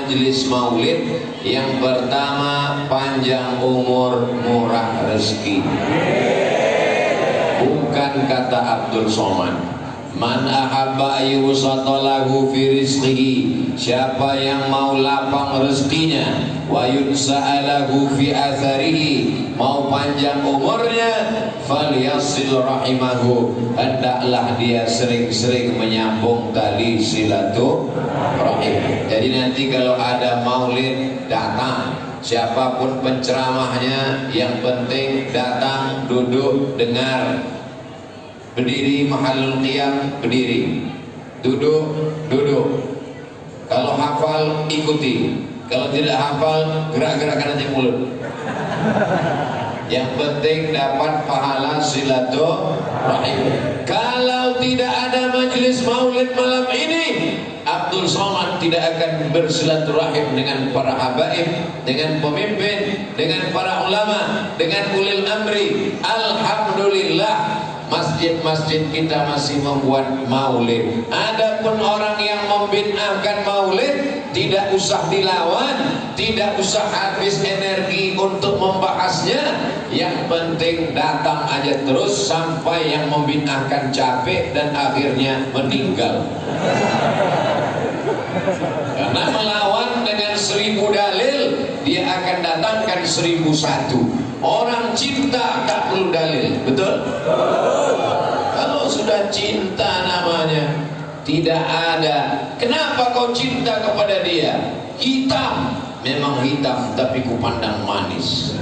majelis maulid. Yang pertama, panjang umur, murah rezeki. Bukan kata Abdul Somad. Man ahabba yusatalahu fi rizqihi, siapa yang mau lapang rezekinya, wa yunsa'alahu fi atharihi, mau panjang umurnya, falyasil rahimahu, hendaklah dia sering-sering menyambung tali silaturahim. Jadi nanti kalau ada maulid, datang. Siapapun penceramahnya, yang penting datang, duduk, dengar. Berdiri, mahallul qiyam, berdiri. Duduk, duduk. Kalau hafal, ikuti. Kalau tidak hafal, gerak-gerakkan aja mulut. Yang penting dapat pahala silaturahim. Kalau tidak ada majelis maulid malam ini, Abdul Somad tidak akan bersilaturahim dengan para habaib, dengan pemimpin, dengan para ulama, dengan ulil amri. Alhamdulillah, masjid-masjid kita masih membuat maulid. Adapun orang yang membid'ahkan maulid, tidak usah dilawan, tidak usah habis energi untuk membahasnya. Yang penting datang aja terus sampai yang membid'ahkan capek dan akhirnya meninggal. Karena melawan dengan 1000 dalil, dia akan datangkan 1001. Orang cinta tak perlu dalil, betul? Kalau sudah cinta namanya, tidak ada. Kenapa kau cinta kepada dia? Hitam, memang hitam, tapi ku pandang manis.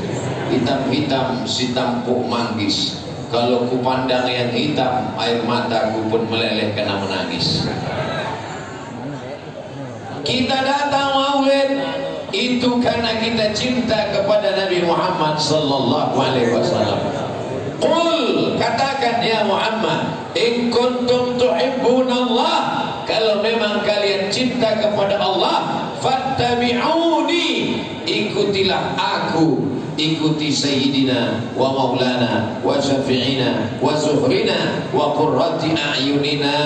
Hitam-hitam si tampuk manggis. Kalau ku pandang yang hitam, air mataku pun meleleh karena menangis. Kita datang maulid itu karena kita cinta kepada Nabi Muhammad sallallahu alaihi wasallam. Qul, katakan ya Muhammad, in kuntum tuhibbunallah, kalau memang kalian cinta kepada Allah, fattabi'uni, ikutilah aku, ikuti Sayyidina wa Maulana wa Syafi'ina wa Zuhrina wa Qurrati a'yunina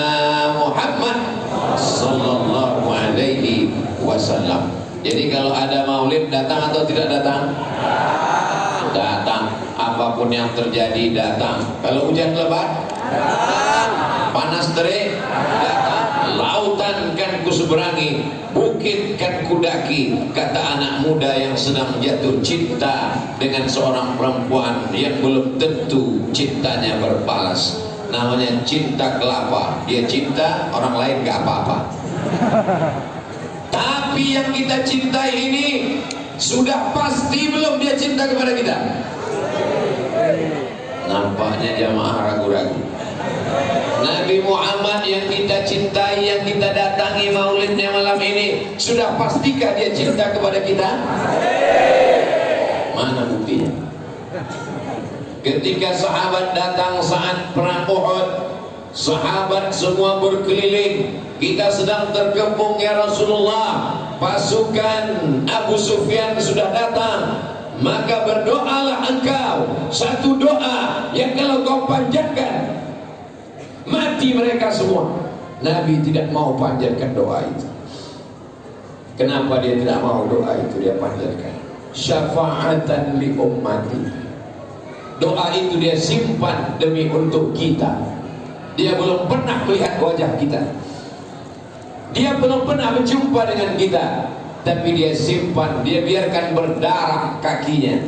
Muhammad sallallahu alaihi wasallam. Jadi kalau ada maulid, datang atau tidak datang? Datang. Apapun yang terjadi, datang. Kalau hujan lebat, datang. Panas terik, datang. Lautan kan kuseberangi, bukit kan kudaki, kata anak muda yang sedang jatuh cinta dengan seorang perempuan yang belum tentu cintanya berbalas. Namanya cinta kelapa. Dia cinta, orang lain gak apa-apa. Tapi yang kita cintai ini sudah pasti belum dia cinta kepada kita? Nampaknya jamaah ragu-ragu. Nabi Muhammad yang kita cintai, yang kita datangi maulidnya malam ini, sudah pastikah dia cinta kepada kita? Mana buktinya? Ketika sahabat datang saat perang Uhud, sahabat semua berkeliling. Kita sedang terkepung ya Rasulullah, pasukan Abu Sufyan sudah datang. Maka berdoalah engkau satu doa yang kalau kau panjatkan, mati mereka semua. Nabi tidak mau panjatkan doa itu. Kenapa dia tidak mau doa itu dia panjatkan? Syafa'atan li ummati. Doa itu dia simpan demi untuk kita. Dia belum pernah melihat wajah kita, dia belum pernah berjumpa dengan kita, tapi dia simpan, dia biarkan berdarah kakinya,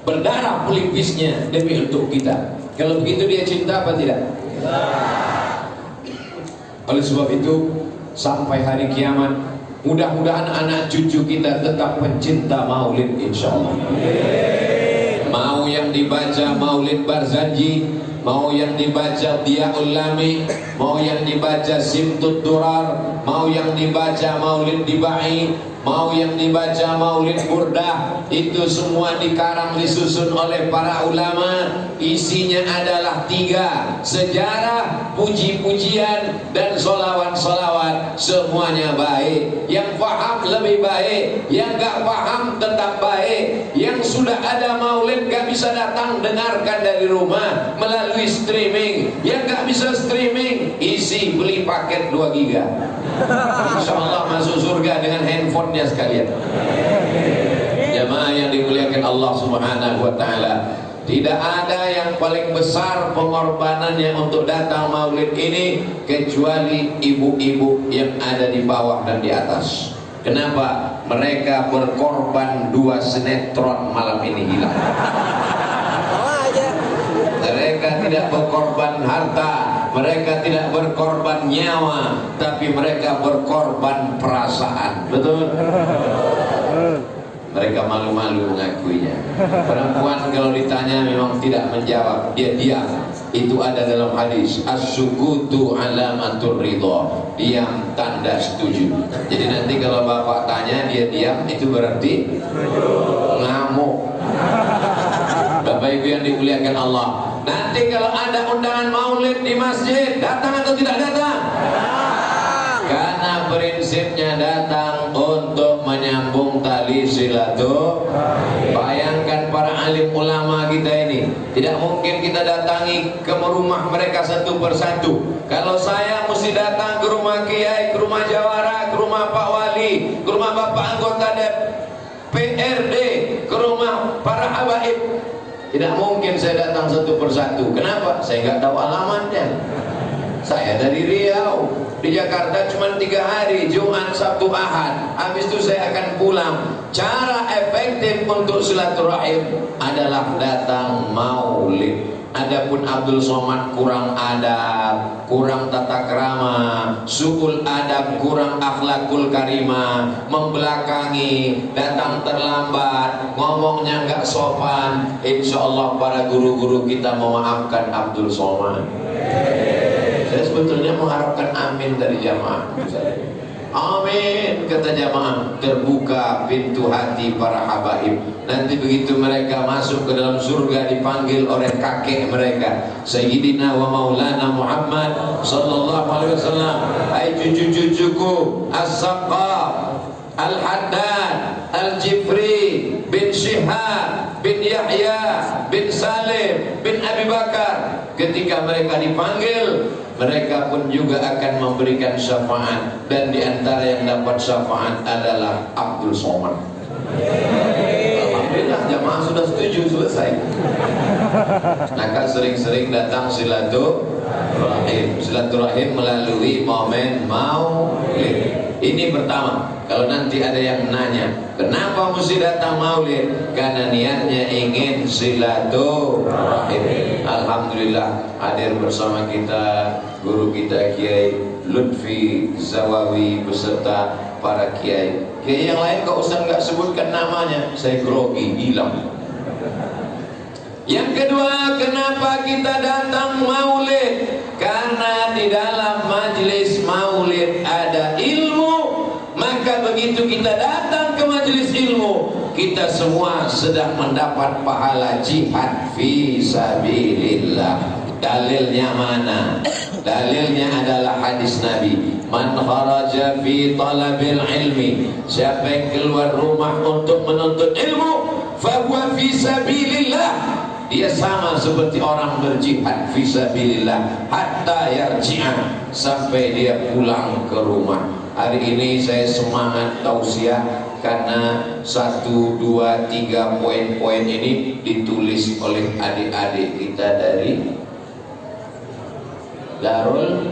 berdarah pelipisnya demi untuk kita. Kalau begitu dia cinta apa tidak? Oleh sebab itu, sampai hari kiamat, mudah-mudahan anak cucu kita tetap pencinta maulid, insyaallah. Mau yang dibaca maulid Barzanji, mau yang dibaca Diyaul Lami, mau yang dibaca Simtud Durar, mau yang dibaca Maulid Dibai, mau yang dibaca Maulid Burdah, itu semua dikarang disusun oleh para ulama. Isinya adalah 3: sejarah, puji-pujian, dan solawat-solawat. Semuanya baik. Yang paham lebih baik, yang gak paham tetap baik. Yang sudah ada maulid gak bisa datang, dengarkan dari rumah melalui streaming. Yang gak bisa streaming, isi beli paket 2 giga. Insya Allah masuk surga dengan handphonenya sekalian. Jamaah yang dimuliakan Allah Subhanahu wa ta'ala, tidak ada yang paling besar pengorbanannya untuk datang maulid ini kecuali ibu-ibu yang ada di bawah dan di atas. Kenapa? Mereka berkorban 2 sinetron malam ini hilang. Mereka tidak berkorban harta, mereka tidak berkorban nyawa, tapi mereka berkorban perasaan. Betul? Mereka malu-malu mengakuinya. Perempuan kalau ditanya memang tidak menjawab, dia diam. Itu ada dalam hadis, as-sukutu alamatur ridha. Diam tanda setuju. Jadi nanti kalau bapak tanya dia diam, itu berarti ngamuk. Bapak ibu yang dimuliakan Allah, nanti kalau ada undangan maulid di masjid, datang atau tidak datang? Karena prinsipnya datang untuk menyambung tali silaturahim. Bayangkan para alim ulama kita ini, tidak mungkin kita datangi ke rumah mereka satu persatu. Kalau saya mesti datang ke rumah kiai, ke rumah jawara, ke rumah Pak Wali, ke rumah Bapak anggota DPRD, ke rumah para habaib, tidak mungkin saya datang satu persatu. Kenapa? Saya nggak tahu alamatnya. Saya dari Riau, di Jakarta cuma 3 hari, Jumat, Sabtu, Ahad. Habis itu saya akan pulang. Cara efektif untuk silaturahim adalah datang maulid. Adapun Abdul Somad kurang adab, kurang tata krama, su'ul adab, kurang akhlakul karimah, membelakangi, datang terlambat, ngomongnya nggak sopan. Insya Allah para guru-guru kita memaafkan Abdul Somad. Saya sebetulnya mengharapkan amin dari jamaah. Amin kata jamaah. Terbuka pintu hati para habaib. Nanti begitu mereka masuk ke dalam surga, dipanggil oleh kakek mereka, Sayyidina wa Maulana Muhammad sallallahu alaihi wasallam. Hai cucu-cucuku, As-Saqqaf, Al-Haddad, Al-Jifri bin Syihab bin Yahya bin Salim bin Abi Bakar. Ketika mereka dipanggil, mereka pun juga akan memberikan syafaat, dan diantara yang dapat syafaat adalah Abdul Somad. Alhamdulillah jamaah sudah setuju, selesai. Maka sering-sering datang silaturahim. Silaturahim melalui momen maulid. Ini pertama. Kalau nanti ada yang nanya, kenapa mesti datang maulid? Karena niatnya ingin silaturahim. Alhamdulillah hadir bersama kita guru kita Kiai Lutfi Zawawi beserta para kiai. Kiai yang lain kok Ustaz nggak sebutkan namanya, saya grogi, hilang. Yang kedua, kenapa kita datang maulid? Karena di dalam majelis maulid ada ilmu. Maka begitu kita datang ke majelis ilmu, kita semua sedang mendapat pahala jihad fi sabilillah. Dalilnya mana? Dalilnya adalah hadis Nabi, man kharaja fi talabil ilmi, siapa yang keluar rumah untuk menuntut ilmu, fa huwa fi sabilillah, dia sama seperti orang berjihad fi sabilillah hatta yarji'a, sampai dia pulang ke rumah. Hari ini saya semangat tausiah karena 1, 2, 3 poin-poin ini ditulis oleh adik-adik kita dari Darul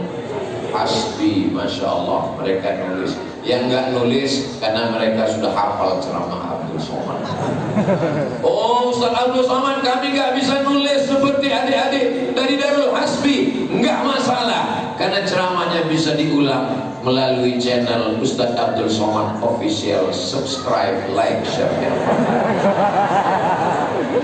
Hasbi. Masya Allah, mereka nulis. Yang nggak nulis karena mereka sudah hafal ceramah Abdul Somad. Oh Ustaz Abdul Somad, kami nggak bisa nulis seperti adik-adik dari Darul Hasbi. Nggak masalah, karena ceramahnya bisa diulang melalui channel Ustaz Abdul Somad Official. Subscribe, like, share.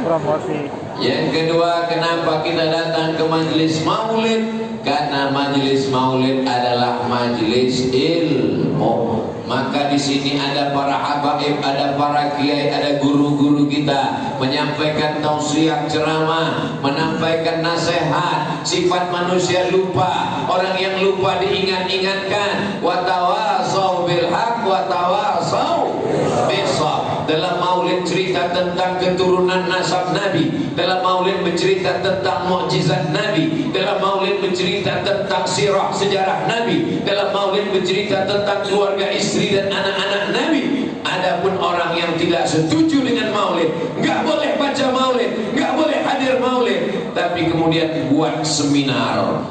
Promosi. Yang kedua, kenapa kita datang ke majelis maulid? Karena majelis maulid adalah majelis ilmu. Maka di sini ada para habaib, ada para kiai, ada guru-guru kita menyampaikan tausiah ceramah, menyampaikan nasihat. Sifat manusia lupa, orang yang lupa diingat-ingatkan. Wa tawasau bil haq wa tawasau bis sabr. Dalam maulid maulid cerita tentang keturunan nasab Nabi, dalam maulid bercerita tentang mukjizat Nabi, dalam maulid bercerita tentang sirah sejarah Nabi, dalam maulid bercerita tentang keluarga istri dan anak-anak Nabi. Adapun orang yang tidak setuju dengan maulid, nggak boleh baca maulid, nggak boleh hadir maulid, tapi kemudian buat seminar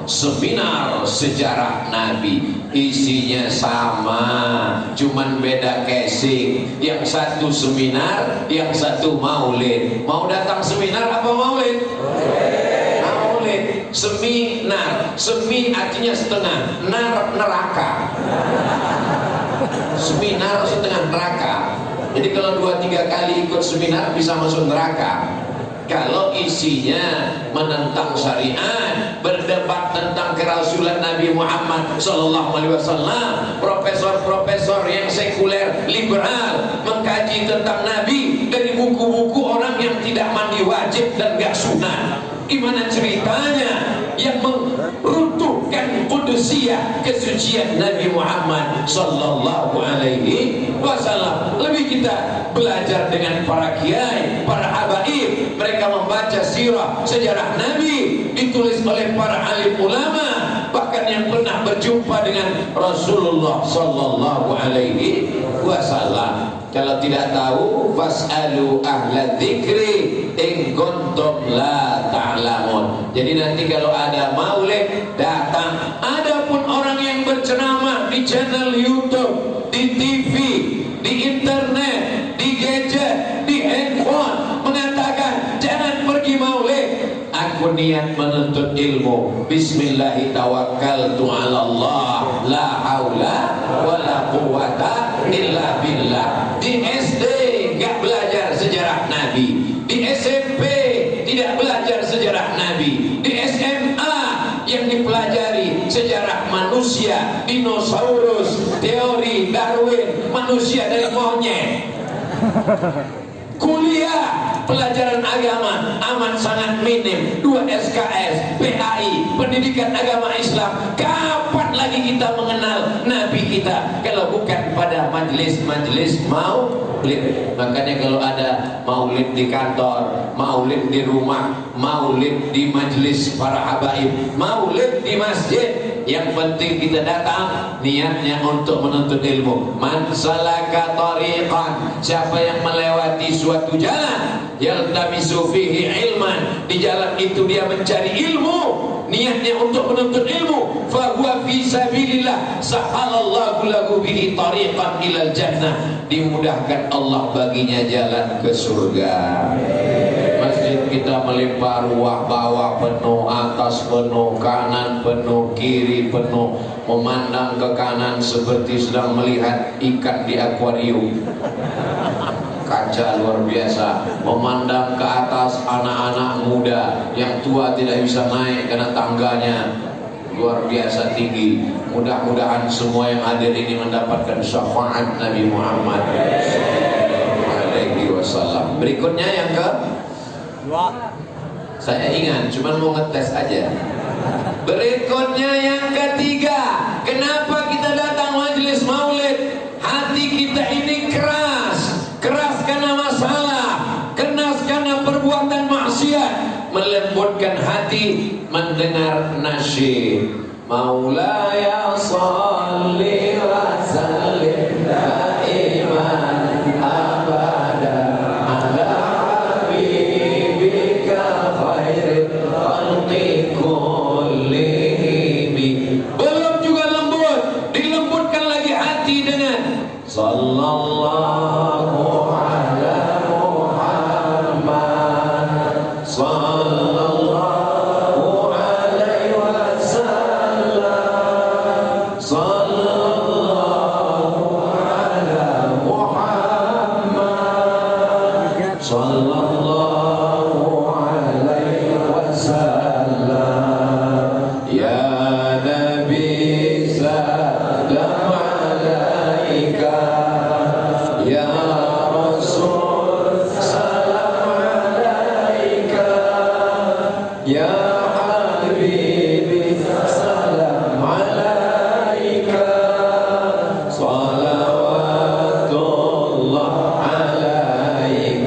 sejarah Nabi, isinya sama, cuman beda casing. Yang satu seminar, yang satu maulid. Mau datang seminar apa maulid? Maulid. Seminar, semi artinya setengah, neraka. Seminar setengah neraka. Jadi kalau 2-3 kali ikut seminar bisa masuk neraka. Kalau isinya menentang syariat, berdebat tentang kerasulan Nabi Muhammad SAW, profesor-profesor yang sekuler, liberal, mengkaji tentang Nabi dari buku-buku orang yang tidak mandi wajib dan gak sunat. Gimana ceritanya yang meruntuhkan kudusiyah, kesucian Nabi Muhammad sallallahu alaihi wasallam. Lebih kita belajar dengan para kiai, para habaib, mereka membaca sirah sejarah Nabi ditulis oleh para alim ulama, bahkan yang pernah berjumpa dengan Rasulullah sallallahu alaihi wasallam. Kalau tidak tahu, fas'alu ahla dzikri in kuntum la ta'lamun. Jadi nanti kalau ada maulid datang. Adapun orang yang berceramah di channel YouTube, di TV, di internet, di gadget, di handphone, mengatakan jangan pergi maulid, aku niat menuntut ilmu, bismillahi tawakkaltu ala Allah, la haula wala quwata illa billah. Di SD gak belajar sejarah Nabi, di SMP tidak belajar sejarah Nabi, di SMA yang dipelajari sejarah manusia, dinosaurus, teori Darwin, manusia dari monyet. Kuliah pelajaran agama amat sangat minim, 2 SKS, PAI, pendidikan agama Islam. Kapan lagi kita mengenal Nabi kita kalau bukan pada majelis-majelis maulid? Makanya kalau ada maulid di kantor, maulid di rumah, maulid di majelis para habaib, maulid di masjid, yang penting kita datang niatnya untuk menuntut ilmu. Man salaka tariqan, siapa yang melewati suatu jalan, yaltamisu fihi ilman, di jalan itu dia mencari ilmu, niatnya untuk menuntut ilmu, fa huwa fi sabilillah, sahalallahu lahu bihi tariqan ilal jannah, dimudahkan Allah baginya jalan ke surga. Masjid kita melimpah ruah, bawah penuh, atas penuh, kanan penuh, kiri penuh, memandang ke kanan seperti sedang melihat ikan di akuarium. Kaca luar biasa, memandang ke atas anak-anak muda, yang tua tidak bisa naik karena tangganya luar biasa tinggi. Mudah-mudahan semua yang hadir ini mendapatkan syafaat Nabi Muhammad SAW. Berikutnya yang ke saya ingat, cuman mau ngetes aja. Berikutnya yang ketiga, kenapa kita datang majelis maulid? Hati kita ini keras karena masalah, keras karena perbuatan maksiat. Melembutkan hati mendengar nasyid. Maulaya sholli wa sallim daiman abada ala habibika khairil khalqi kullihim. Belum juga lembut, dilembutkan lagi hati dengan sallallahu ala Muhammad sallallahu alaihi wasallam sallallahu ala Muhammad sallallahu alaihi wasallam. Ya Nabi salam alaika, ya Rasul salam alaika, ya Habibi salam alaika, salawatullah alaika.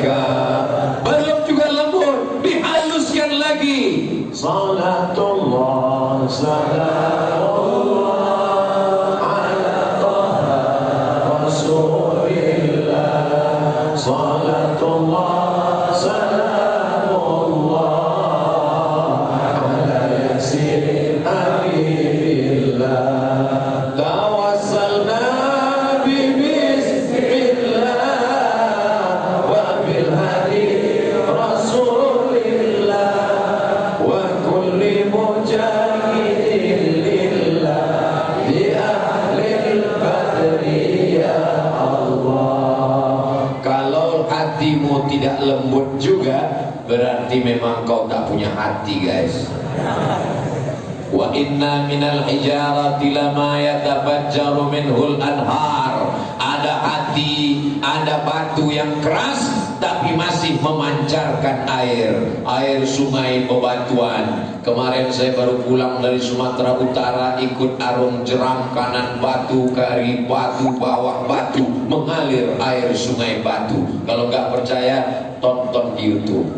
salatullah salamullah ala yasin habibillah tawassalna bi bismillah wa bil hadi rasulillah wa kulli mujahidin lillah bi ahlil badri ya Allah. Kalau hatimu tidak lembut juga, berarti memang kau tak punya hati, guys. Wa inna minal hijarati lama yatabajjaru minhul anhar. Ada hati, ada batu yang keras tapi masih memancarkan air sungai bebatuan. Kemarin saya baru pulang dari Sumatera Utara, ikut arung jeram, kanan batu, kiri batu, bawah batu, mengalir air sungai batu. Kalau nggak percaya, tonton di YouTube.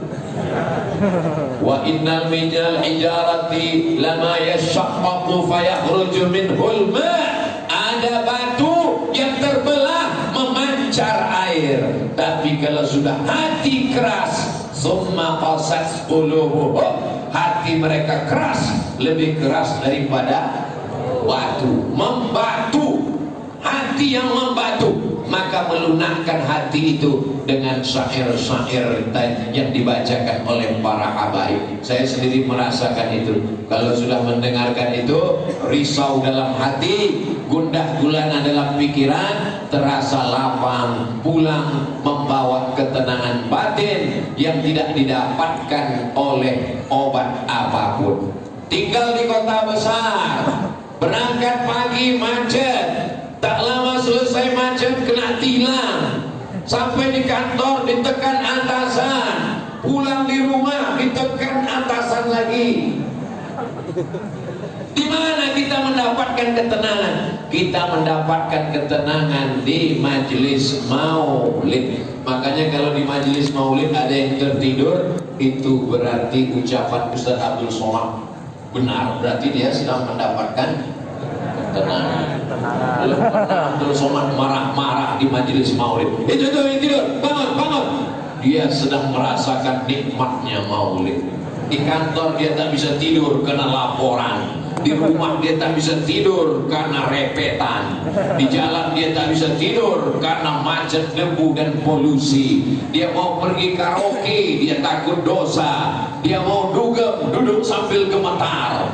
Wa innal minal hijarati lama yashaqqaqu fayakhruju minhul ma'. Ada batu yang terbelah memancar air. Tapi kalau sudah hati keras, summa qasat qulubuhum, hati mereka keras, lebih keras daripada batu, membatu. Hati yang membatu, maka melunakkan hati itu dengan syair-syair yang dibacakan oleh para habaib. Saya sendiri merasakan itu. Kalau sudah mendengarkan itu, risau dalam hati, gundah gulana dalam pikiran, terasa lapang, pulang membawa ketenangan batin yang tidak didapatkan oleh obat apapun. Tinggal di kota besar, berangkat pagi macet, tak lama selesai macet kena tilang, sampai di kantor ditekan atasan, pulang di rumah ditekan atasan lagi. Di mana kita mendapatkan ketenangan? Kita mendapatkan ketenangan di majelis maulid. Makanya kalau di majelis maulid ada yang tertidur, itu berarti ucapan Ustaz Abdul Somad benar, berarti dia sedang mendapatkan ketenangan. Belum pernah Abdul Somad marah-marah di majelis maulid. Itu yang tidur, bangun. Dia sedang merasakan nikmatnya maulid. Di kantor dia tak bisa tidur karena laporan. Di rumah dia tak bisa tidur karena repetan. Di jalan dia tak bisa tidur karena macet, debu dan polusi. Dia mau pergi karaoke, dia takut dosa. Dia mau duduk sambil gemetar.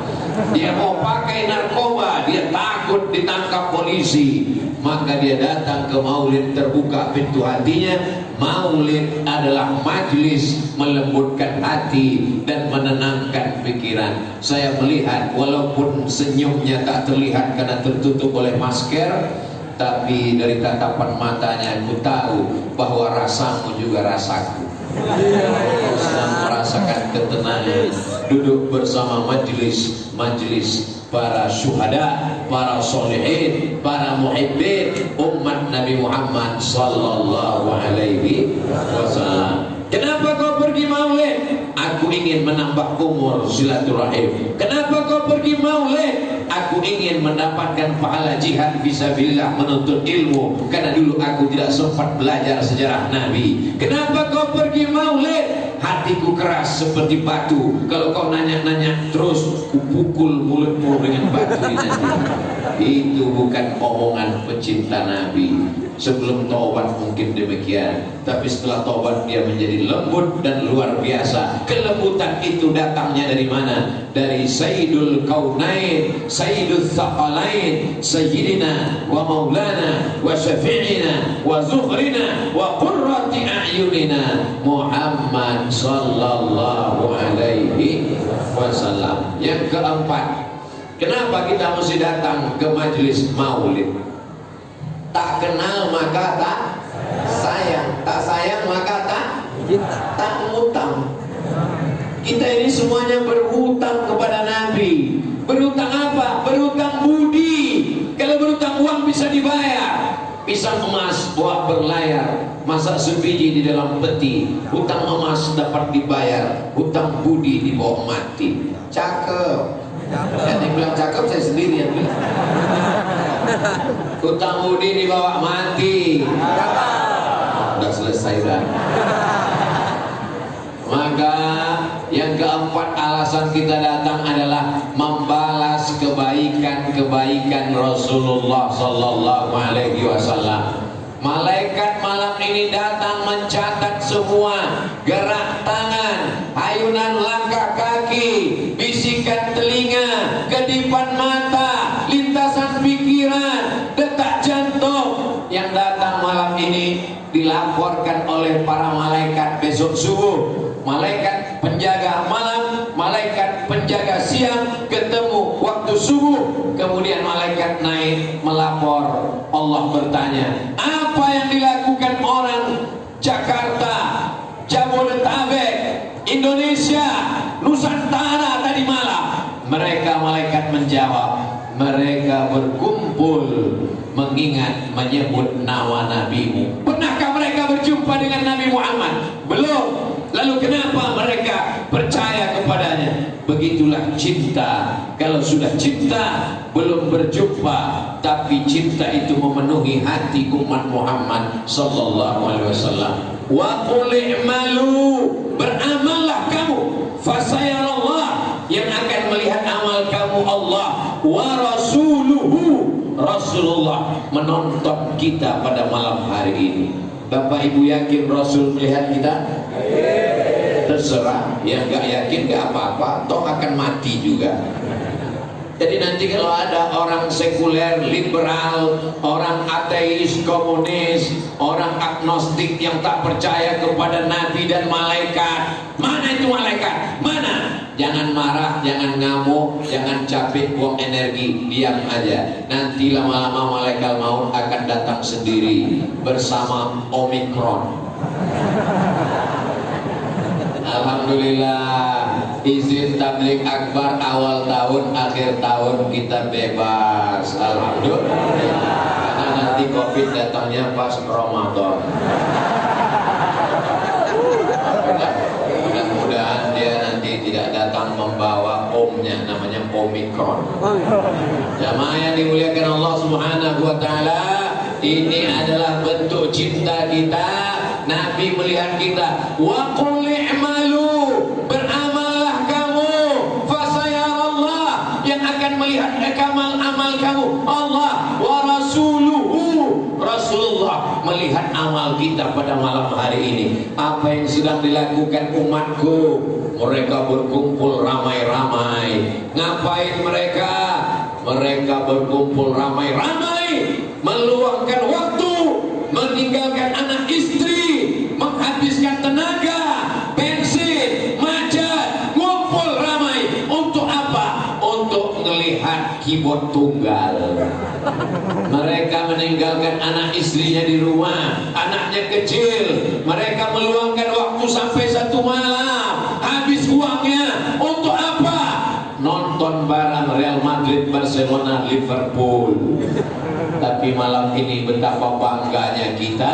Dia mau pakai narkoba, dia takut ditangkap polisi. Maka dia datang ke maulid, terbuka pintu hatinya. Maulid adalah majelis melembutkan hati dan menenangkan pikiran. Saya melihat walaupun senyumnya tak terlihat karena tertutup oleh masker, tapi dari tatapan matanya aku tahu bahwa rasamu juga rasaku. Sedang merasakan ketenangan, duduk bersama majelis para syuhada, para solihin, para muhibbin umat Nabi Muhammad sallallahu alaihi wasallam. Kenapa kau pergi maulid? Aku ingin menambah umur silaturahim. Kenapa kau pergi maulid? Aku ingin mendapatkan pahala jihad fisabilillah, menuntut ilmu, karena dulu aku tidak sempat belajar sejarah Nabi. Kenapa kau pergi maulid? Hatiku keras seperti batu. Kalau kau nanya-nanya terus, kupukul mulutmu dengan batu ini. Itu bukan omongan pecinta Nabi. Sebelum taubat mungkin demikian, tapi setelah taubat dia menjadi lembut dan luar biasa. Kelembutan itu datangnya dari mana? Dari Sayyidul Kaunain, Sayyidul Thaqalain, Sayyidina wa Maulana wa Syafi'ina wa Zuhrina wa Qurrati A'yunina Muhammad sallallahu alaihi wasallam. Yang keempat, kenapa kita mesti datang ke majelis maulid? Tak kenal maka tak sayang, tak sayang maka tak ngutang. Kita ini semuanya berhutang kepada Nabi. Berhutang apa? Berhutang budi. Kalau berhutang uang bisa dibayar. Pisang emas buah berlayar, masak sebiji di dalam peti. Hutang emas dapat dibayar, hutang budi dibawa mati. Cakep. Dan yang bilang cakep saya sendiri yang bilang. Hutang budi dibawa mati. udah selesai dah. Maka yang keempat alasan kita datang adalah membalas kebaikan-kebaikan Rasulullah sallallahu alaihi wasallam. Malaikat malam ini datang mencatat semua gerak tangan, ayunan langkah kaki, bisikan telinga, kedipan mata, lintasan pikiran, detak jantung yang datang malam ini dilaporkan oleh para malaikat besok subuh. Malaikat penjaga malam, malaikat penjaga siang ketemu waktu subuh. Kemudian malaikat naik melapor. Allah bertanya, apa yang dilakukan orang Jakarta, Jabodetabek, Indonesia, Nusantara tadi malam? Mereka malaikat menjawab, mereka berkumpul mengingat menyebut nama nabimu. Pernahkah mereka berjumpa dengan Nabi Muhammad? Belum. Lalu kenapa mereka percaya kepadanya? Begitulah cinta. Kalau sudah cinta, belum berjumpa, tapi cinta itu memenuhi hati umat Muhammad sallallahu alaihi wasallam. Wa qul i'malu, beramallah kamu, fasayarallah, yang akan melihat amal kamu Allah, wa rasuluhu, Rasulullah menonton kita pada malam hari ini. Bapak Ibu yakin Rasul melihat kita? Terserah, yang nggak yakin nggak apa-apa, toh akan mati juga. Jadi nanti kalau ada orang sekuler, liberal, orang ateis, komunis, orang agnostik yang tak percaya kepada Nabi dan malaikat, mana itu malaikat? Mana? Jangan marah, jangan ngamuk, jangan capek, buang energi, diam aja. Nanti lama-lama malaikat maut akan datang sendiri bersama Omikron. Alhamdulillah, izin tabligh akbar awal tahun, akhir tahun kita bebas. Alhamdulillah. Karena nanti Covid datangnya pas Ramadan. Mudah-mudahan dia nanti tidak datang membawa omnya, namanya Omikron. Jamaah yang dimuliakan Allah Subhanahu wa taala, ini adalah bentuk cinta kita. Nabi melihat kita. Wa qul i'malu, beramallah kamu, fasayarallah, yang akan melihat amal kamu Allah, wa rasuluhu, Rasulullah melihat amal kita pada malam hari ini. Apa yang sedang dilakukan umatku? Mereka berkumpul ramai-ramai. Ngapain mereka? Mereka berkumpul ramai-ramai, meluangkan waktu, meninggalkan anak istri, menghabiskan tenaga, bensin, macet, ngumpul ramai. Untuk apa? Untuk melihat keyboard tunggal. Mereka meninggalkan anak istrinya di rumah, anaknya kecil. Mereka meluangkan waktu sampai 1 malam, habis uangnya. Untuk apa? Nonton bareng Real Madrid, Barcelona, Liverpool. Tapi malam ini betapa bangganya kita,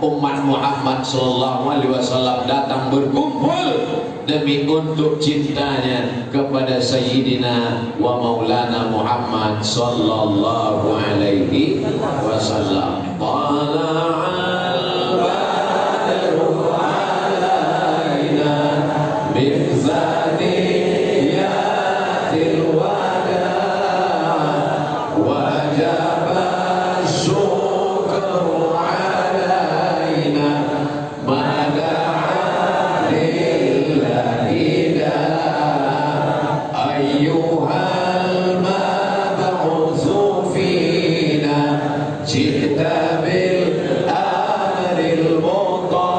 umat Muhammad sallallahu alaihi wasallam datang berkumpul demi untuk cintanya kepada Sayyidina wa Maulana Muhammad sallallahu alaihi wasallam. Tala'al badru alaina min zaniyatil wada wajaba syukru alaina mada'a lillahi da ayyuhal mab'utsu fina jita bil amril muta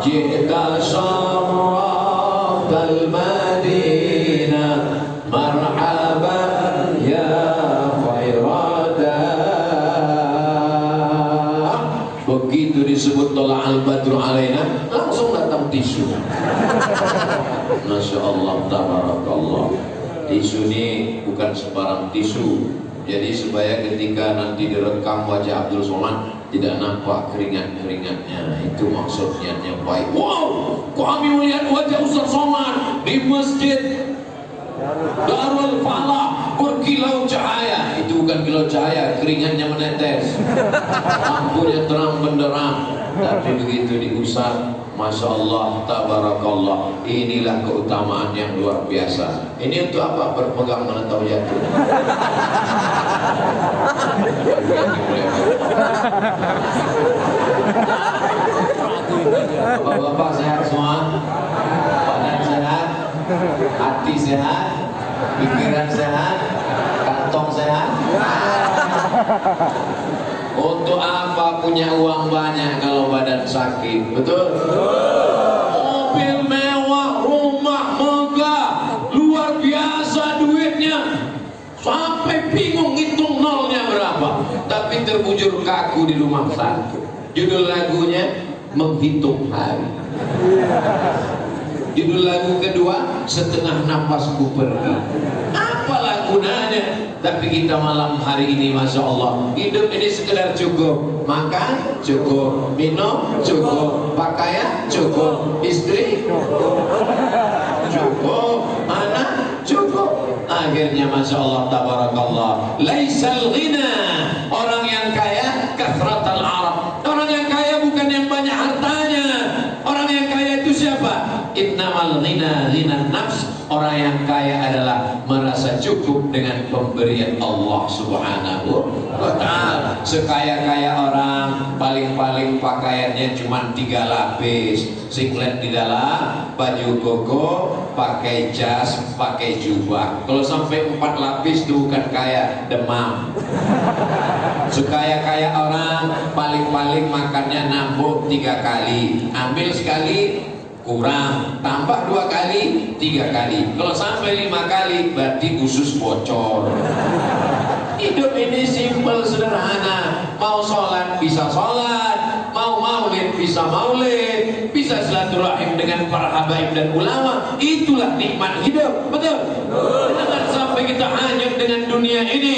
jita syarrafal madinah marhaban ya khairada. Begitu disebut tola'al badru alaina, langsung datang tisu. Masya Allah, tabarakallah. Tisu ini bukan sembarang tisu. Jadi supaya ketika nanti direkam wajah Abdul Somad tidak nampak keringat-keringatnya. Itu maksudnya yang baik. Wow, kami melihat wajah Ustaz Somad di masjid Darul Falah berkilau cahaya. Itu bukan kilau cahaya, keringatnya menetes. Lampunya terang benderang. Tapi begitu diusap, Masya Allah, tabarakallah, inilah keutamaan yang luar biasa. Ini untuk apa? Berpegang mana tahu jatuh. Bapak-bapak sehat semua? Badan sehat? Hati sehat? Pikiran sehat? Kantong sehat? Untuk apa punya uang banyak kalau badan sakit? Betul? Mobil mewah, rumah megah, luar biasa duitnya, sampai bingung hitung nolnya berapa, tapi terbujur kaku di rumah sakit. Judul lagunya Menghitung Hari. Judul lagu kedua Setengah Napasku Pergi. Apalah gunanya? Tapi kita malam hari ini, Masya Allah, hidup ini sekedar cukup. Makan cukup, minum cukup, pakaian cukup, istri cukup, anak cukup. Akhirnya Masya Allah, tabarakallah, laisal ghina, orang yang kaya kathratal arab. Orang yang kaya bukan yang banyak hartanya. Orang yang kaya itu siapa? Innamal ghina ghinan nafs. Orang yang kaya adalah merasa cukup dengan pemberian Allah Subhanahu wa ta'ala. Sekaya-kaya orang, paling-paling pakaiannya cuma 3 lapis, singlet di dalam, baju koko, pakai jas, pakai jubah. Kalau sampai 4 lapis itu bukan kaya, demam. Sekaya-kaya orang, paling-paling makannya nambah 3 kali, ambil sekali kurang, tambah 2 kali, 3 kali. Kalau sampai 5 kali berarti usus bocor. Hidup ini simpel, sederhana. Mau sholat bisa sholat, mau maulid bisa maulid, bisa silaturahim dengan para habaib dan ulama. Itulah nikmat hidup. Betul? Jangan sampai kita hanyut dengan dunia ini.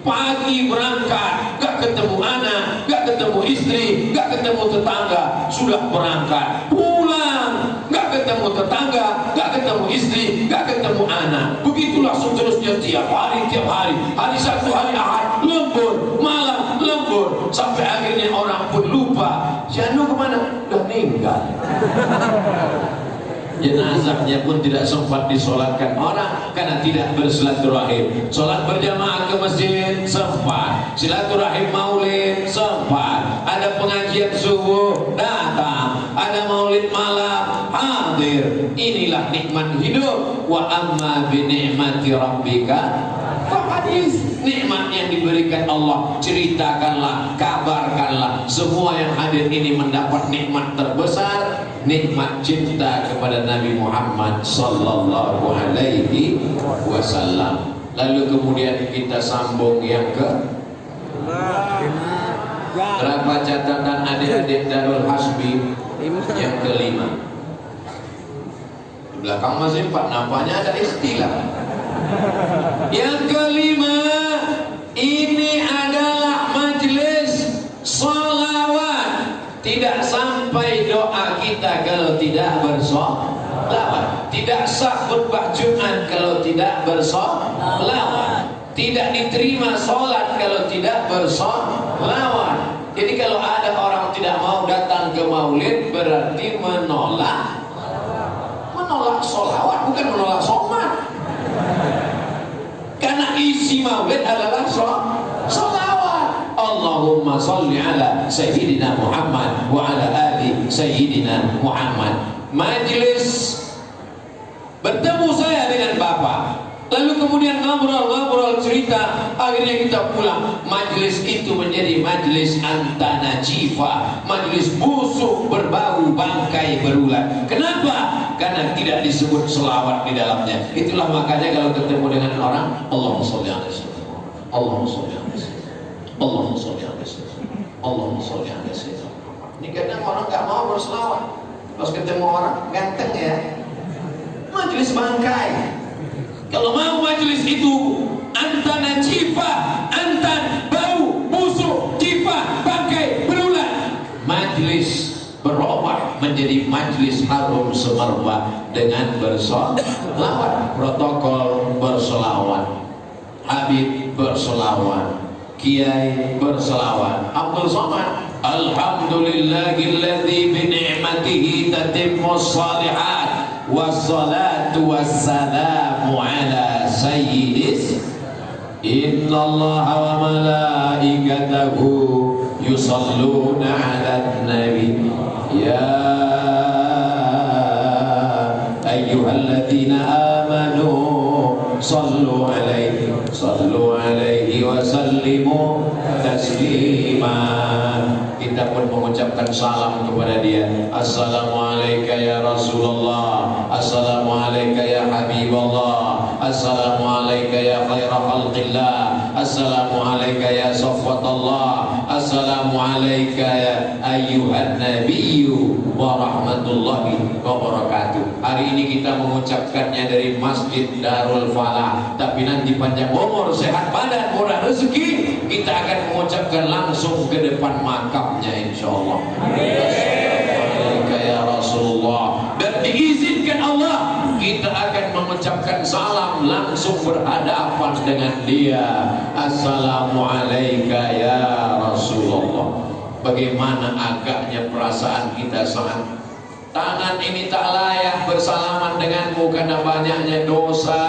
Pagi berangkat, gak ketemu anak, gak ketemu istri, gak ketemu tetangga, sudah berangkat. Pulang, gak ketemu tetangga, gak ketemu istri, gak ketemu anak. Begitulah seterusnya tiap hari. Hari Sabtu, hari Ahad, lembur, malam lembur, sampai akhirnya orang pun lupa. Janu kemana? Udah meninggal. Jenazahnya pun tidak sempat disolatkan orang karena tidak bersilaturahim. Solat berjamaah ke masjid sempat, silaturahim maulid sempat, ada pengajian subuh datang, ada maulid malam hadir. Inilah nikmat hidup. Wa amma bi ni'mati rabbika fahadis. Nikmat yang diberikan Allah, ceritakanlah, kabarkanlah. Semua yang hadir ini mendapat nikmat terbesar, nikmat cinta kepada Nabi Muhammad sallallahu alaihi wasallam. Lalu kemudian kita sambung yang ke berapa catatan adik-adik Darul Hasbi? Yang kelima. Di belakang masih 4, nampaknya ada istilah. Yang kelima, ini adalah majelis sholawat. Tidak sampai doa kita kalau tidak bersolawat. Tidak sah khutbah Jumat kalau tidak bersolawat. Tidak diterima sholat kalau tidak bersolawat. Jadi kalau ada orang tidak mau datang ke maulid, berarti menolak sholawat, bukan menolak sholat. Karena isi maulid adalah sholawat. Allahumma salli ala Sayyidina Muhammad wa ala ali Sayyidina Muhammad. Majlis bertemu saya dengan Bapak, lalu kemudian ngobrol cerita, akhirnya kita pulang. Majlis itu menjadi majlis antanajifa, majlis busuk berbau bangkai berulat. Kenapa? Karena tidak disebut selawat di dalamnya. Itulah makanya kalau ketemu dengan orang, Allahumma sholli ala sayyidina, Allahumma sholli ala sayyidina, Allahumma sholli ala sayyidina, Allahumma sholli ala sayyidina. Ini kadang orang nggak mau berselawat, pas ketemu orang ganteng ya, majlis bangkai. Kalau mau majelis itu antana cipa, antan bau busuk, cipa bangkai berulat, majelis berubah menjadi majelis harum semerbak dengan bersolawat. Protokol bersolawat, Habib bersolawat, Kiai bersolawat, Abdul Somad Alhamdulillahilladzi bi ni'matihi tatimmus shalihat. Wassalatu wassalamu ala sayyidis. Innallaha wa malaikatahu yusalluna 'alan nabi. Ya ayyuhalladzina amanu sallu alaihi wa sallimu taslima. Kita pun mengucapkan salam kepada dia. Assalamualaikum ya Rasulullah, assalamualaikum ya Habiballah, assalamualaikum ya khaira khalqillah, assalamualaikum ya safwatallah, assalamualaikum ya ayyuhan nabiyyu wa rahmatullahi wa barakatuh. Hari ini kita mengucapkannya dari Masjid Darul Falah, tapi nanti panjang umur, sehat badan, murah rezeki, kita akan mengucapkan langsung ke depan makamnya insyaallah. Assalamualaikum ya Rasulullah. Dan diizinkan Allah, kita akan mengucapkan salam langsung berhadapan dengan dia. Assalamualaikum ya Rasulullah. Bagaimana agaknya perasaan kita saat tangan ini tak layak bersalaman denganmu karena banyaknya dosa.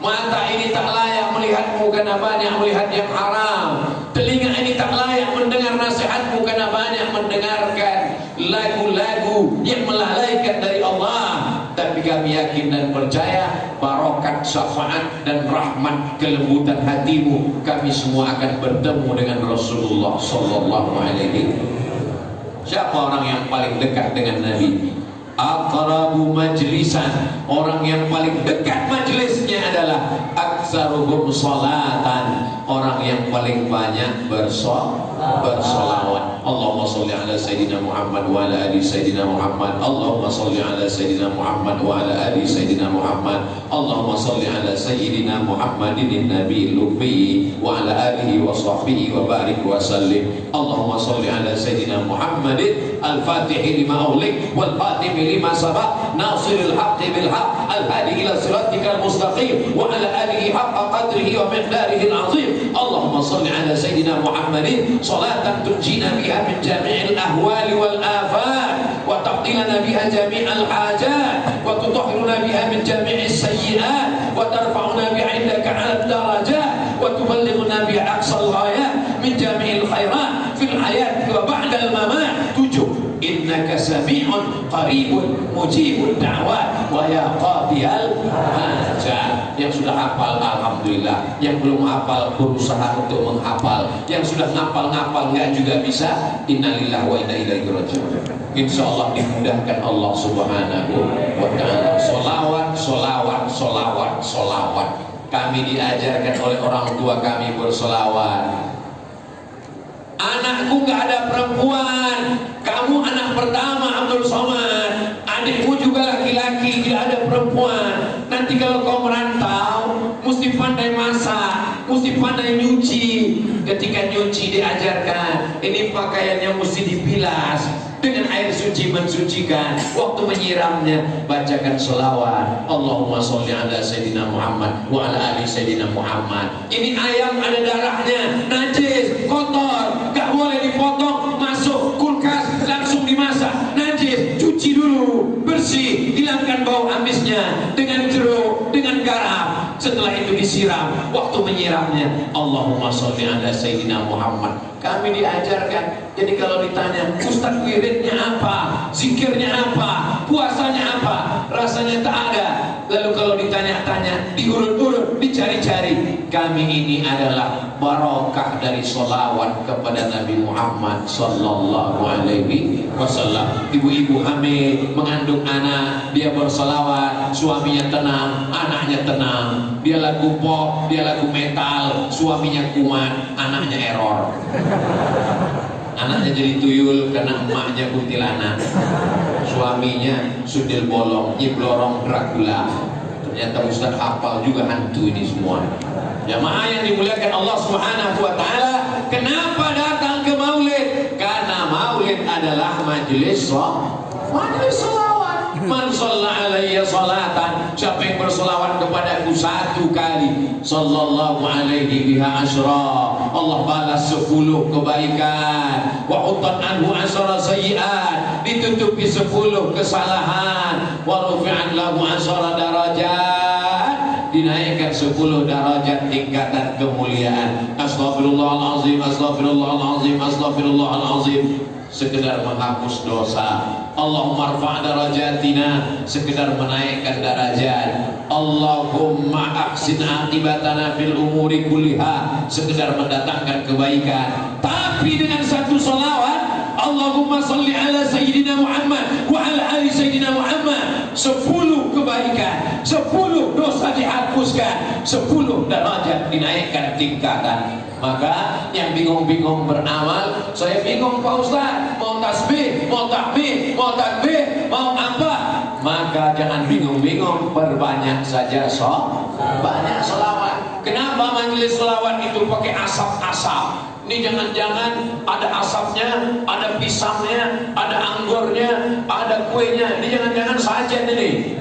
Mata ini tak layak melihatmu karena banyak melihat yang haram. Telinga ini tak layak mendengar nasihatmu karena banyak mendengarkan lagu-lagu yang melalaikan dari Allah. Tapi kami yakin dan percaya barokat, syafaat dan rahmat kelembutan hatimu, kami semua akan bertemu dengan Rasulullah sallallahu alaihi wasallam. Siapa orang yang paling dekat dengan Nabi? Aqrabu majlisan, orang yang paling dekat majlisnya adalah aktsaruhum sholatan, orang yang paling banyak bersolawat. Allahumma sholli ala sayyidina Muhammad wa ala ali sayyidina Muhammad. Allahumma sholli ala sayyidina Muhammad wa ala ali sayyidina Muhammad. Allahumma sholli ala sayyidina Muhammadin nabiyil lummi wa ala alihi wa sahbihi wa barik wa sallim. Allahumma sholli ala sayyidina Muhammadin al-fatihi lima ughliq wal khatimi lima sabaq nasiril haqqi bil haqq al-hadi ila siratikal mustaqim wa ala alihi haqqa qadrihi wa miqdarihi al-azim. Allahumma sholli ala sayyidina Muhammadin salatan tunjina biha min jami'il ahwali wal afat wa taqdilana biha jami'al hajat wa tutahhiruna biha min jami'is sayyi'at wa tarfa'una biha indaka 'ala darajat wa tuballighuna biha aqsal ghayat min jami'il khairat fil hayat wa ba'dal mamat. 7. Innaka sami'un qaribun mujibud da'wat wa ya qadiyal hajat. Yang sudah hafal alhamdulillah, yang belum hafal berusaha untuk menghafal, yang sudah ngapal-ngapal enggak juga bisa, innalillahi wa inna ilaihi raji'un. Insyaallah dimudahkan Allah Subhanahu wa taala. Sholawat, sholawat, sholawat, sholawat. Kami diajarkan oleh orang tua kami bersolawat. Anakku nggak ada perempuan, kamu anak pertama Abdul Somad, adikmu juga laki-laki, tidak ada perempuan. Nanti kalau kau merantau, mesti pandai masak, mesti pandai nyuci. Ketika nyuci diajarkan, ini pakaiannya mesti dibilas dengan air suci, mensucikan. Waktu menyiramnya bacakan selawat. Allahumma sholli ala sayyidina Muhammad wa ala ali sayyidina Muhammad. Ini ayam ada darahnya, najis, kotor, gak boleh dipotong, masuk kulkas langsung dimasak. Najis, cuci dulu, bersih, hilangkan bau amisnya dengan jeruk, dengan garam. Setelah itu disiram. Waktu menyiramnya Allahumma sholli ala sayyidina Muhammad. Kami diajarkan. Jadi kalau ditanya, Ustaz wiridnya apa? Zikirnya apa? Puasanya apa? Rasanya tak ada. Lalu kalau ditanya-tanya, diurut-urut, dicari-cari. Kami ini adalah barokah dari sholawat kepada Nabi Muhammad sallallahu alaihi wasallam. Ibu-ibu hamil mengandung anak, dia bersolawat, suaminya tenang, anaknya tenang. Dia lagu pop, dia lagu metal, suaminya kumat, anaknya error. Anaknya jadi tuyul karena emaknya kuntilanak, suaminya sudil bolong, nyiblorong Dracula. Ternyata Ustaz hafal juga hantu ini semua. Jamaah yang dimuliakan Allah Subhanahu wa taala, kenapa datang ke maulid? Karena maulid adalah majelis sholawat. Man shalla alayya salatan, siapa yang berselawat kepadaku satu kali, sallallahu alaihi biha asyra, Allah balas 10 kebaikan. Wa hutat anhu asyra sayyi'at, ditutupi 10 kesalahan. Wa rufi'an lahu asyra darajat, dinaikkan 10 derajat tingkatan kemuliaan. Astaghfirullahalazim, astaghfirullahalazim, astaghfirullahalazim, sekedar menghapus dosa. Allahumma rfa' darajatina, sekedar menaikkan derajat. Allahumma ahsin aqibatana fil umuri kulliha, sekedar mendatangkan kebaikan. Tapi dengan satu salawat, Allahumma salli ala Sayyidina Muhammad wa ala ali Sayyidina Muhammad, 10 kebaikan, 10 dosa dihapuskan, 10 derajat dinaikkan tingkatan. Maka yang bingung-bingung beramal, saya bingung Pak Ustaz, mau tasbih, mau tahmid, mau takbir, mau apa? Maka jangan bingung-bingung, perbanyak saja banyak selawat. Kenapa majelis selawat itu pakai asap-asap? Ini jangan-jangan ada asapnya, ada pisangnya, ada anggurnya, ada kuenya. Ini jangan-jangan saja ini.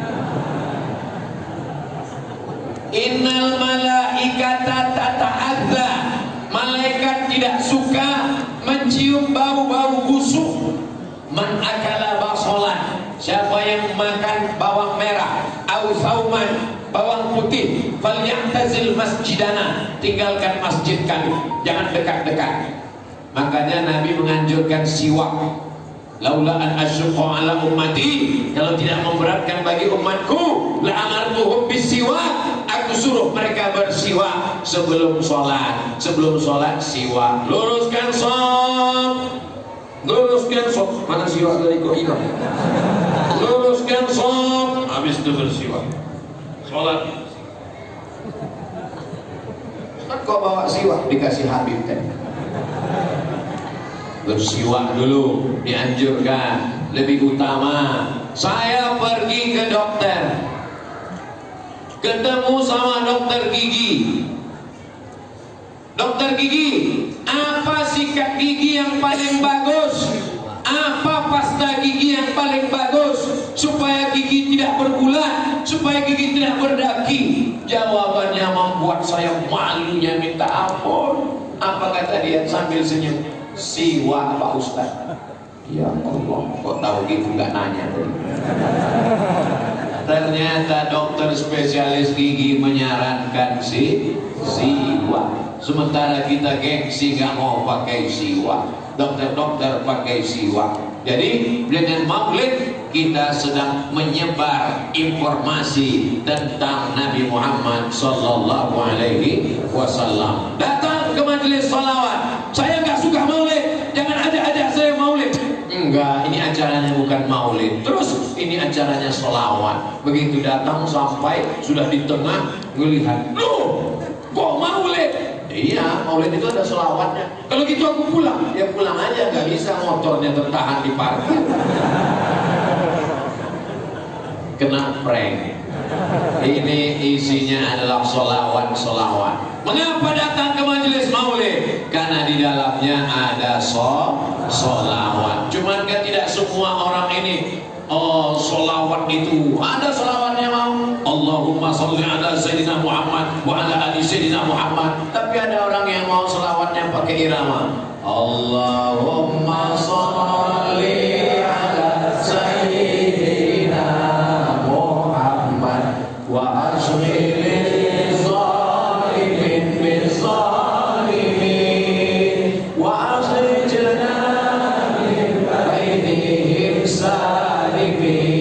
Innal malaikata tata'adza, malaikat tidak suka mencium bau-bau busuk. Man akala basolan, siapa yang makan bawang merah, au sauman, bawang putih, falyatazil masjidana, tinggalkan masjid kami, jangan dekat-dekat. Makanya Nabi menganjurkan siwak. Laula an asyqa ala ummati, kalau tidak memberatkan bagi umatku, la amartuhum bisiwak, aku suruh mereka bersiwak sebelum sholat. Sebelum sholat siwak. Luruskan shaf, luruskan shaf. Mana siwak dari kok? Luruskan shaf, habis itu bersiwak. Sholat. Kan kau bawa siwak dikasih Habib kan? Bersiwak dulu dianjurkan, lebih utama. Saya pergi ke dokter, ketemu sama dokter gigi. Dokter gigi, apa sikat gigi yang paling bagus? Apa pasta gigi yang paling bagus supaya gigi tidak berbulan, supaya gigi tidak berdaki? Jawabannya membuat saya malunya minta ampun. Apa kata dia sambil senyum? Siwak Pak Ustaz. Ya Allah, kok tahu gitu gak nanya? Ternyata dokter spesialis gigi menyarankan siwak. Sementara kita gengsi gak mau pakai siwak. Dokter-dokter pakai siwak. Jadi dengan maulid kita sedang menyebar informasi tentang Nabi Muhammad sallallahu alaihi wasallam. Datang ke majelis salawat. Saya nggak suka maulid, jangan ada-ada saya maulid. Enggak, ini acaranya bukan maulid. Terus ini acaranya salawat. Begitu datang sampai sudah di tengah melihat, loh, kok maulid? Iya, maulid itu ada selawatnya. Kalau gitu aku pulang. Ya pulang aja, nggak bisa, motornya tertahan di parkir. Kena prank. Ini isinya adalah solawat. Mengapa datang ke majelis maulid? Karena di dalamnya ada solawat. Cuman kan tidak semua orang ini solawat itu ada solawatnya mau. Allahumma sholli ala Sayyidina Muhammad wa ala ali Sayyidina Muhammad. Tapi ada orang yang mau solawatnya pakai irama. Allahumma sholli ala Sayyidina Muhammad wa ashlil zalimin bil zalimin wa akhrijna min bainihim salimin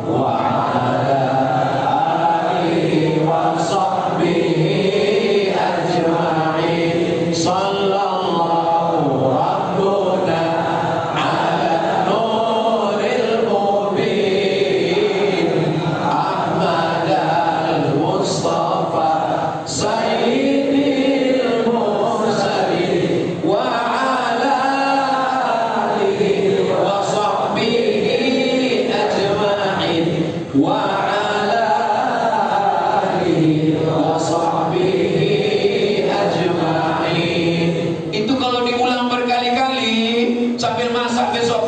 wa ala alihi wa sahbihi ajma'in. Sallallahu rabbuna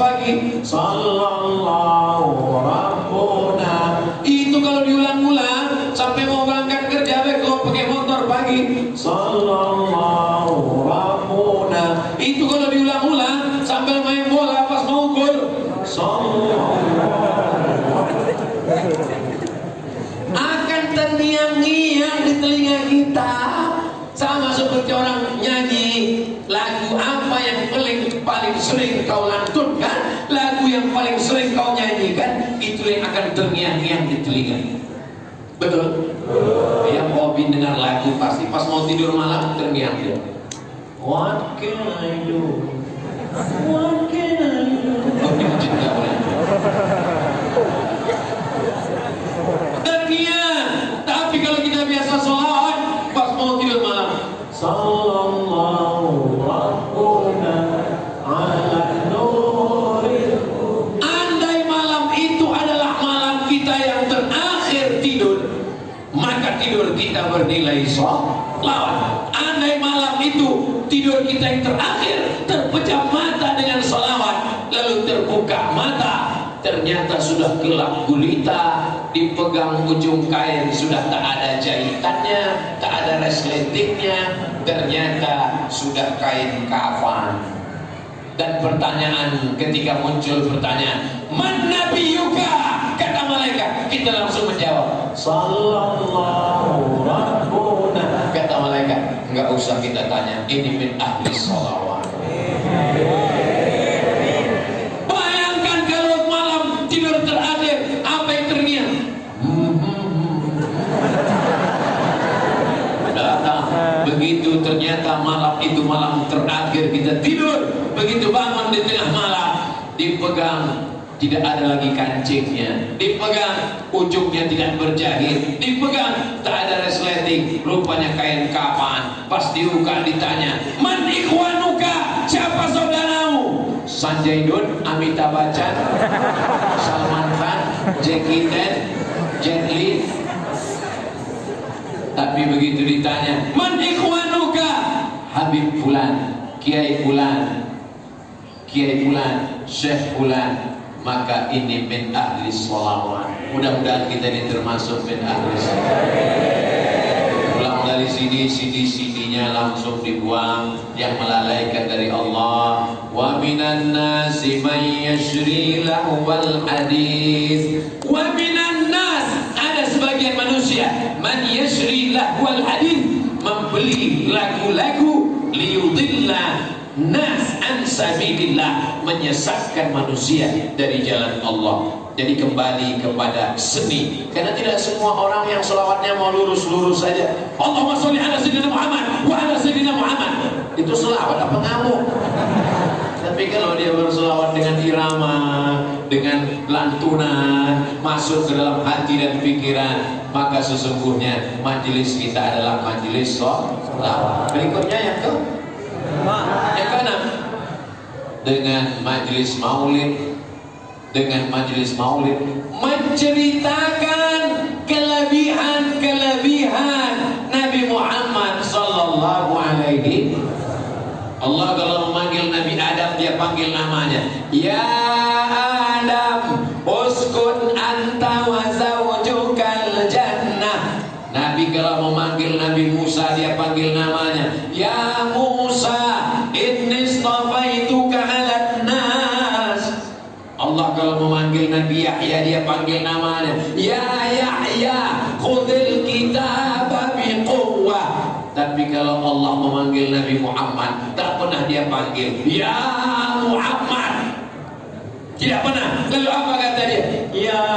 pagi, sallallahu rabbuna. Itu kalau diulang-ulang sampai mau berangkat kerja, kalau pakai motor pagi, sallallahu rabbuna. Itu kalau diulang-ulang sambil main bola pas mau gol, akan terngiang-ngiang di telinga kita. Sama seperti orang nyanyi lagu, apa yang paling sering kau lantunkan, lagu yang paling sering kau nyanyikan, itu yang akan terngiang-ngiang di telinga. Betul? Yang hobi dengar lagu pasti pas mau tidur malam terngiang-ngiang. What can I do? What can I do? Oh, di masjid nggak boleh. Terngiang. Tapi kalau kita biasa sholat pas mau tidur malam, sallallahu rabbuna ala nuril. Andai malam itu adalah malam kita yang terakhir tidur, maka tidur kita bernilai sholawat. Andai malam itu tidur kita yang terakhir, terpejam mata dengan sholawat, lalu terbuka mata, ternyata sudah gelap gulita, dipegang ujung kain sudah tak ada jahitannya, tak ada resletingnya, ternyata sudah kain kafan. Dan pertanyaan, ketika muncul pertanyaan, man nabiyuka, kata malaikat, kita langsung menjawab, sallallahu rabbuna. Kata malaikat, enggak usah kita tanya, ini min ahli sholawat. Bayangkan kalau malam tidur terakhir, apa yang terngiang? Datang. Begitu ternyata malam itu malam terakhir kita tidur. Begitu bangun di tengah malam, dipegang, tidak ada lagi kancingnya, dipegang, ujungnya tidak berjahit, dipegang, tak ada resleting, rupanya kain kafan. Pas dibuka ditanya, man ikhwanuka, siapa saudaramu? Sanjay Dutt, Amitabh Bachchan, Salman Khan, Jackie Chan, Jet Li. Tapi begitu ditanya, man ikhwanuka, Habib Fulan, Kiai Fulan, Kiai Fulan, Syekh Fulan, maka ini min ahli sholawat. Mudah-mudahan kita ini termasuk min ahli sholawat. Pulang dari sini, CD-CD-nya langsung dibuang, yang melalaikan dari Allah. Wa minan nasi man yashri lahwal hadis. Wa minan nas, ada sebagian manusia, man yashri lahwal hadis, membeli lagu-lagu, liyudilla nas an sabilillah, menyesatkan manusia dari jalan Allah. Jadi kembali kepada seni, karena tidak semua orang yang selawatnya mau lurus-lurus saja. Allahumma sholli ala sayyidina Muhammad wa ala sayyidina Muhammad, itu selawat apa ngamuk? Tapi kalau dia berselawat dengan irama, dengan lantunan, masuk ke dalam hati dan pikiran, maka sesungguhnya majelis kita adalah majelis sholawat. Berikutnya yang keenam, dengan majelis maulid. Dengan majelis maulid menceritakan kelebihan-kelebihan Nabi Muhammad sallallahu alaihi. Allah kalau memanggil Nabi Adam, dia panggil namanya, ya Adam uskun anta wa zawjukal jannah. Nabi kalau memanggil Nabi Musa, dia panggil namanya, ya Musa inni istafaituka 'alan nas. Allah kalau memanggil Nabi Yahya, dia panggil namanya, ya Yahya khudil kitaba biquwwah. Tapi kalau Allah memanggil Nabi Muhammad, tak pernah dia panggil ya Muhammad, tidak pernah. Lalu apa kata dia? Ya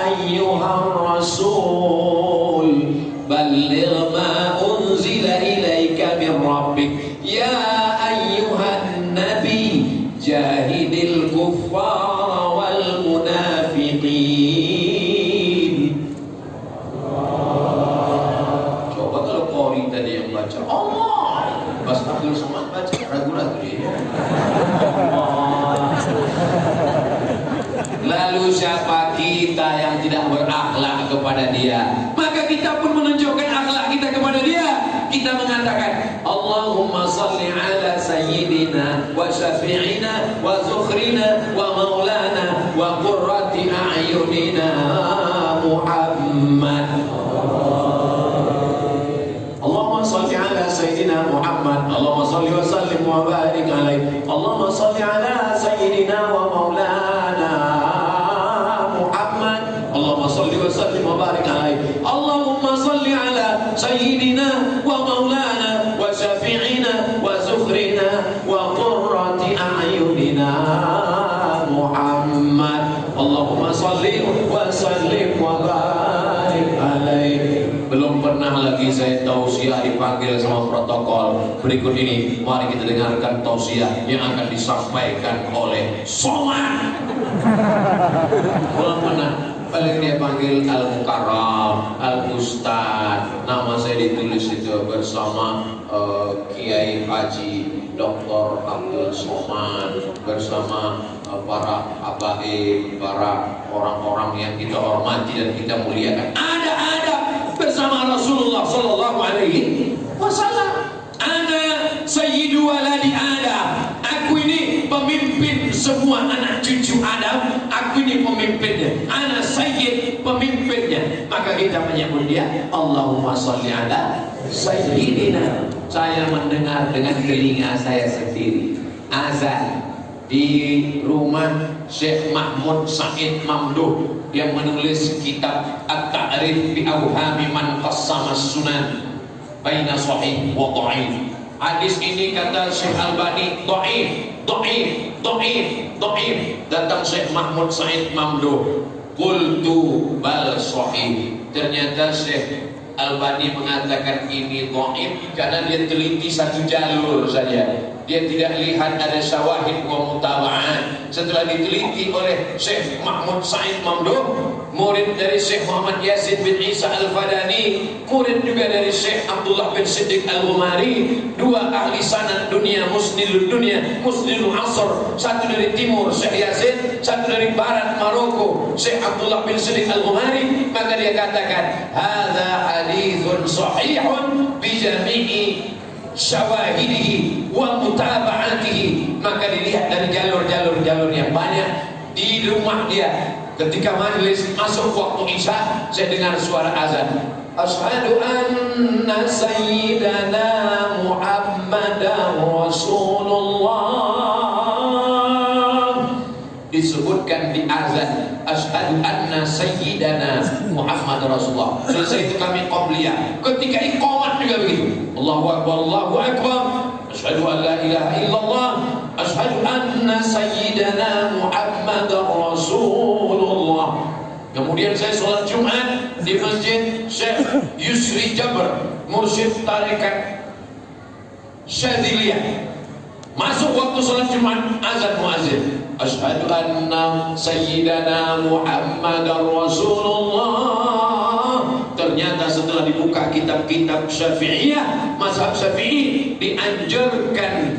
ayyuhar rasul balligh ma unzila ilaika min rabbik. Ya ayyuhan nabi jahidil kuffara wal munafiqin. Coba kalau qori tadi yang baca Allah, Mas Abdul Somad baca ragu-ragu dia. Lalu siapa kita yang tidak berakhlak kepada dia? Maka kita pun menunjukkan akhlak kita kepada dia. Kita mengatakan Allahumma salli ala sayyidina wa syafi'ina wa zukhri سيدنا ومولانا وقرة أعيننا محمد. اللهم صل على سيدنا محمد. اللهم صل وسلم وبارك عليه. اللهم صل على سيدنا ومولانا محمد. اللهم صل وسلم وبارك عليه. اللهم صل على سيدنا ومولانا وشفيعنا وزخرنا وقرة أعيننا محمد. اللهم صل وسلم وبارك عليه. Belum pernah lagi saya tausiah dipanggil sama protokol. Berikut ini mari kita dengarkan tausiah yang akan disampaikan oleh Somad. Belum pernah. Paling dia panggil Al-Mukarram, Al-Ustad. Nama saya ditulis itu bersama Kiai Haji Dr. Abdul Somad, bersama para abaib, para orang-orang yang kita hormati dan kita muliakan. Ada bersama Rasulullah Sallallahu Alaihi Wasallam. Ana Sayyidu Waladi Adam. Aku ini pemimpin semua anak cucu Adam. Aku ini pemimpinnya. Ana Sayyid, pemimpinnya. Maka kita menyebut dia Allahumma sholli ala Sayyidina. Saya mendengar dengan telinga saya sendiri azan di rumah Syekh Mahmud Said Mamduh yang menulis kitab At-Ta'rif bi Awhami Man Qassama Sunan baina sahih wa dhaif. Hadis ini kata Syekh Albani dhaif. Datang Syekh Mahmud Said Mamduh, qultu bal sahih. Ternyata Syekh Albani mengatakan ini dhaif karena dia teliti satu jalur saja. Dia tidak lihat ada syawahid wa mutaba'at. Setelah diteliti oleh Syekh Mahmud Said Mamduh, murid dari Syekh Muhammad Yasin bin Isa Al-Fadani, murid juga dari Syekh Abdullah bin Siddiq Al-Ghumari, dua ahli sanad dunia, musnidul asr, satu dari timur Syekh Yasin, satu dari barat Maroko Syekh Abdullah bin Siddiq Al-Ghumari. Maka dia katakan hadza hadithun sahihun bi jami'i syawahidihi wa mutaba'atihi. Maka dilihat dari jalur-jalur yang banyak. Di rumah dia ketika majelis masuk waktu Isya, saya dengar suara azan, asyhadu anna sayyidana Muhammadan Rasulullah. Disebutkan di azan asyhadu anna sayyidana Muhammad Rasulullah. Selesai itu kami qabliyah. Ketika iqamat juga begitu, Allahu akbar, Allahu akbar, asyhadu an la ilaha illallah, asyhadu anna sayyidana Muhammadar Rasulullah. Kemudian saya sholat Jumat di Masjid Syekh Yusri Jabr, mursyid tarekat Syadziliyah. Masuk waktu sholat Jumat, azan muazzin, asyhadu anna sayyidana Muhammadar Rasulullah. Ternyata setelah dibuka kitab-kitab Syafi'iyah, mazhab Syafi'i, dianjurkan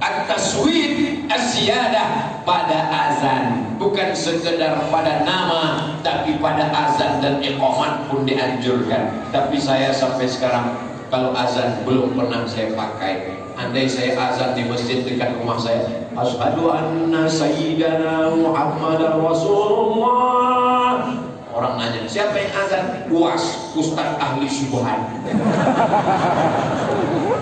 at-taswid as-siyadah pada azan, bukan sekedar pada nama, tapi pada azan dan iqamat pun dianjurkan. Tapi saya sampai sekarang kalau azan belum pernah saya pakai. Andai saya azan di masjid dekat rumah saya, asyhadu anna sayyidana Muhammadar Rasulullah. Orang nanya, siapa yang azan? Puas, Ustaz ahli syubhat.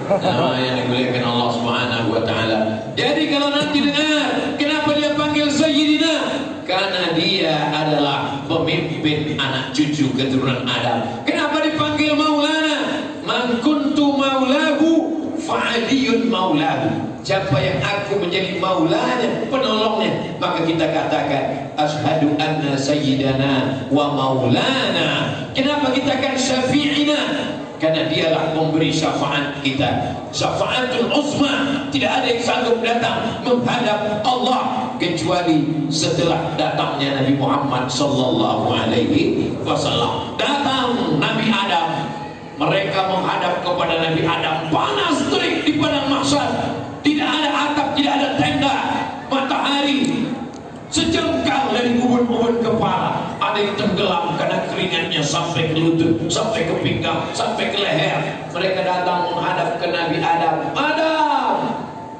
Nama yang dimuliakan Allah Subhanahu wa taala. Jadi kalau nanti dengar kenapa dia panggil Sayyidina? Karena dia adalah pemimpin anak cucu keturunan Adam. Kenapa dipanggil Maulana? Man kuntu maulahu fa'aliyun maulahu. Siapa yang aku menjadi maulanya, penolongnya, maka kita katakan asyhadu anna sayyidana wa maulana. Kenapa kita kan syafi'ina? Karena dialah pemberi syafaat kita, syafaatul uzma. Tidak ada yang sanggup datang menghadap Allah kecuali setelah datangnya Nabi Muhammad sallallahu alaihi wasallam. Datang Nabi Adam, mereka menghadap kepada Nabi Adam, panas terik di padang mahsyar. Tidak ada atap, tidak ada tenda, matahari sejengkal dari ubun-ubun kepala. Ada yang tenggelam karena keringatnya sampai ke lutut, sampai ke pinggang, sampai ke leher. Mereka datang menghadap ke Nabi Adam. Adam,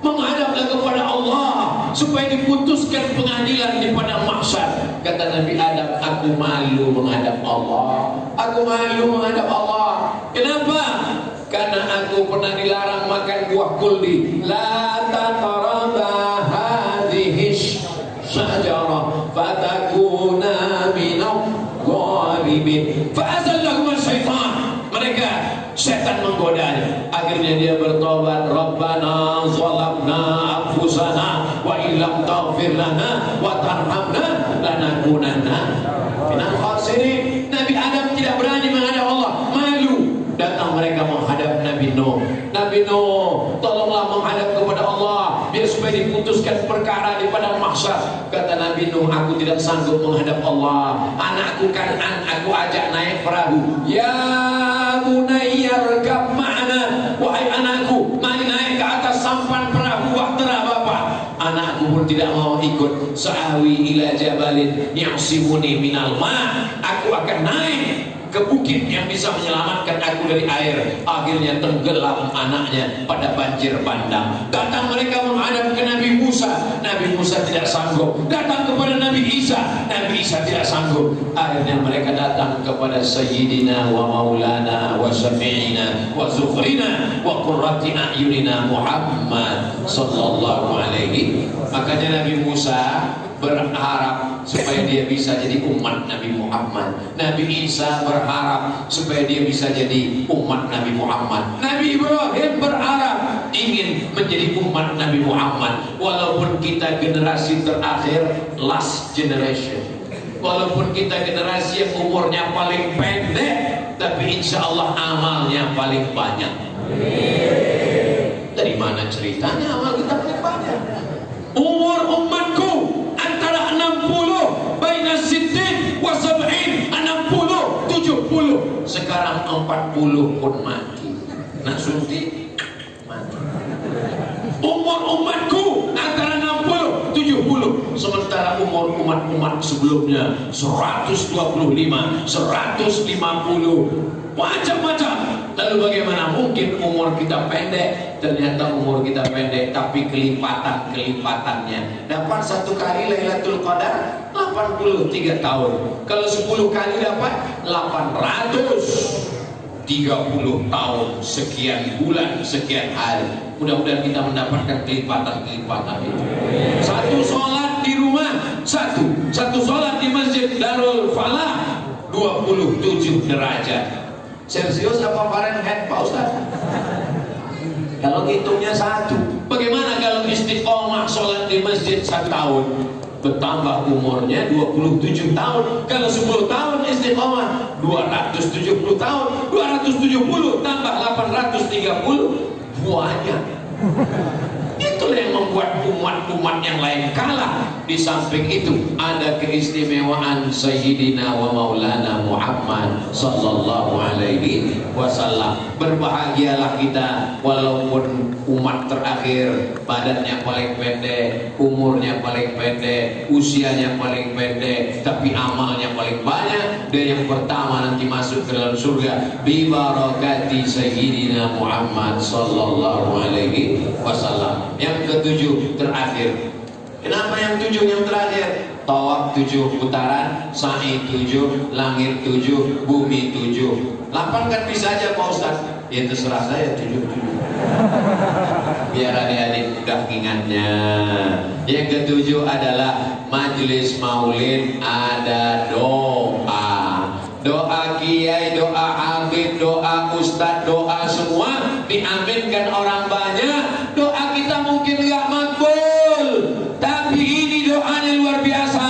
menghadaplah kepada Allah supaya diputuskan pengadilan di padang mahsyar. Kata Nabi Adam, aku malu menghadap Allah. Aku malu menghadap Allah. Kenapa? Karena aku pernah dilarang makan buah kuldi. La taqraba hadhihi syajarah fatakuna minadh dhalibin. Fa'azallahum syaitan. Mereka setan menggodanya. Akhirnya dia bertobat, Rabbana zalamna anfusana wa illam taghfir lana wa tarhamna lanakunanna minal khasirin. Nabi Adam tidak berani menghadap Allah, malu. Datang mereka menghadap Nabi Nuh. Nabi Nuh, tolonglah menghadap kepada Allah biar supaya diputuskan perkara di padang mahsyar. Kata Nabi Nuh, aku tidak sanggup menghadap Allah. Anakku Kan'an aku ajak naik perahu. Ya bunayya rkab ma'ana, wahai anakku, mari naik ke atas sampan perahu bahtera Bapak. Anakku pun tidak mau ikut. Sa'awi ila jabalin ya'simuni minal ma', aku akan naik ke bukit yang bisa menyelamatkan aku dari air. Akhirnya tenggelam anaknya pada banjir bandang. Datang mereka menghadap ke Nabi Musa. Nabi Musa tidak sanggup. Datang kepada Nabi Isa. Nabi Isa tidak sanggup. Akhirnya mereka datang kepada Sayyidina wa Maulana wa Syafi'ina wa Zufrina wa Qurrati a'yunina Muhammad sallallahu alaihi. Makanya Nabi Musa berharap supaya dia bisa jadi umat Nabi Muhammad. Nabi Isa berharap supaya dia bisa jadi umat Nabi Muhammad. Nabi Ibrahim berharap ingin menjadi umat Nabi Muhammad. Walaupun kita generasi terakhir, last generation, walaupun kita generasi yang umurnya paling pendek, tapi insya Allah amalnya paling banyak. Dari mana ceritanya amal kita paling banyak? Umur umatku antara 60 baina sittin wa sab'in, 60 70. Sekarang 40 pun mati. Nak suntik mati. Umur umatku antara 60 70. Sementara umur umat-umat sebelumnya 125 150 macam-macam. Lalu bagaimana mungkin umur kita pendek? Ternyata umur kita pendek, tapi kelipatan-kelipatannya. Dapat 1 kali Lailatul Qadar 83 tahun. Kalau 10 kali dapat 830 tahun, sekian bulan, sekian hari. Mudah-mudahan kita mendapatkan kelipatan-kelipatan itu. Satu sholat di rumah, satu sholat di Masjid Darul Falah 27 derajat. Celsius apa Fahrenheit Pak Ustaz? Kalau hitungnya 1. Bagaimana kalau istiqomah sholat di masjid 1 tahun? Bertambah umurnya 27 tahun. Kalau 10 tahun istiqomah 270 tahun. 270 tambah 830 banyak. Itulah yang membuat umat-umat yang lain kalah. Di samping itu ada keistimewaan Sayyidina wa Maulana Muhammad sallallahu alaihi wasallam. Berbahagialah kita walaupun umat terakhir, badannya paling pendek, umurnya paling pendek, usianya paling pendek, tapi amalnya paling banyak. Dan yang pertama nanti masuk ke dalam surga bi barakati Sayyidina Muhammad sallallahu alaihi wasallam. Yang ketujuh terakhir. Kenapa yang 7 yang terakhir? Tawaf 7 putaran, sa'i 7, langit 7, bumi 7. 8 kan bisa aja Pak Ustaz. Ya terserah saya 7. Biar adik-adik mudah ingatnya. Yang ketujuh adalah majelis maulid, ada doa. Doa kiai, doa habib, doa ustadz, doa semua diaminkan orang banyak. Doa kita mungkin nggak makbul, tapi ini doanya luar biasa.